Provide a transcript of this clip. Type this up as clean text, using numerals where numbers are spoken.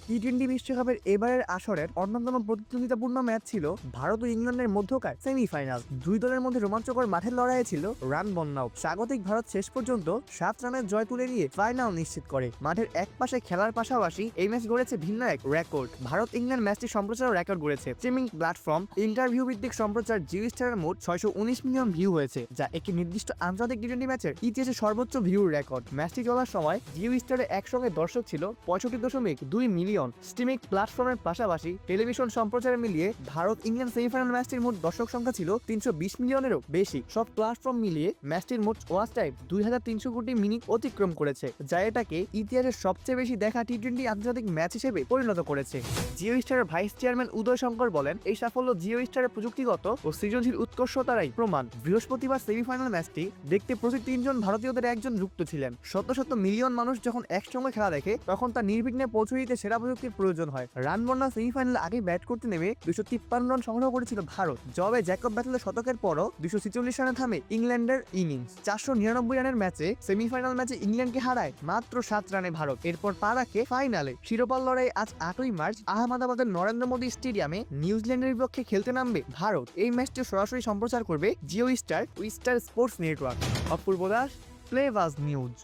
টি-20 বিশ্বকাপের এবারের আসরের অন্যতম প্রতিদ্বন্দ্বিতাপূর্ণ ম্যাচ ছিল ভারত ও ইংল্যান্ডের মধ্যকার সেমিফাইনাল। দুই দলের মধ্যে রোমাঞ্চকর মাঠের লড়াইয়ে ছিল রান বন্যাও। স্বাগতিক ভারত শেষ পর্যন্ত 7 রানের জয় তুলে নিয়ে ফাইনাল নিশ্চিত করে। মাঠের এক পাশে খেলার পাশাপাশি এই ম্যাচ গড়েছে ভিন্ন এক রেকর্ড। ভারত ইংল্যান্ড ম্যাচটি সম্প্রচারও রেকর্ড গড়েছে। স্ট্রিমিং প্ল্যাটফর্ম ইন্টারভিউ ভিত্তিক সম্প্রচার জিও স্টারের মোট 619 মিলিয়ন ভিউ হয়েছে, যা একটি নির্দিষ্ট আন্তর্জাতিক টি-20 ম্যাচের ইতিহাসে সর্বোচ্চ ভিউর রেকর্ড। ম্যাচটি চলার সময় জিও স্টারে একসঙ্গে দর্শক ছিল 65.2 মিলিয়ন। স্ট্রিমিং প্ল্যাটফর্মের পাশাপাশি টেলিভিশন সম্প্রচারে মিলিয়ে ভারত ইংল্যান্ড সেমিফাইনাল ম্যাচটির মোট দর্শক সংখ্যা ছিল 320 মিলিয়নেরও বেশি। সব প্ল্যাটফর্ম মিলিয়ে ম্যাচটির মোট ওয়াচ টাইম 2300 কোটি মিনিট অতিক্রম করেছে, যা এটাকে ইতিহাসের সবচেয়ে বেশি দেখা টি-20 আন্তর্জাতিক ম্যাচ হিসেবে পরিণত করেছে। জিও স্টারের ভাইস চেয়ারম্যান উদয় শঙ্কর বলেন, এই সাফল্য জিও স্টারের প্রযুক্তিগত ও সৃজনশীল উৎকর্ষতারাই প্রমাণ। বৃহস্পতিবার সেমিফাইনাল ম্যাচটি দেখতে প্রতি 3 জন ভারতীয়দের একজন যুক্ত ছিলেন। শত শত মিলিয়ন মানুষ যখন একসঙ্গে খেলা দেখে তখন তা নির্বিঘ্নে পৌঁছে দিতে সেরা প্রযুক্তির প্রয়োজন হয়। রান বন্যা সেমিফাইনালে আগে ব্যাট করতে নেমে 253 রান সংগ্রহ করেছিল ভারত। জবাবে জ্যাকব ব্যাটলের শতকের পরও 246 রানে থামে ইংল্যান্ডের ইনিংস। 499 রানের ম্যাচে সেমিফাইনাল ম্যাচে ইংল্যান্ডকে হারায় মাত্র 7 রানে ভারত। এরপর পা রাখে ফাইনালে। শিরোপার লড়াই আজ 8ই মার্চ আহমেদাবাদের নরেন্দ্র মোদী স্টেডিয়ামে নিউজিল্যান্ডের বিপক্ষে খেলতে নামবে ভারত। এই ম্যাচটি সরাসরি সম্প্রচার করবে জিও স্টার ও স্টার স্পোর্টস নেটওয়ার্ক। অপূর্ব দাস, প্লে বাজ নিউজ।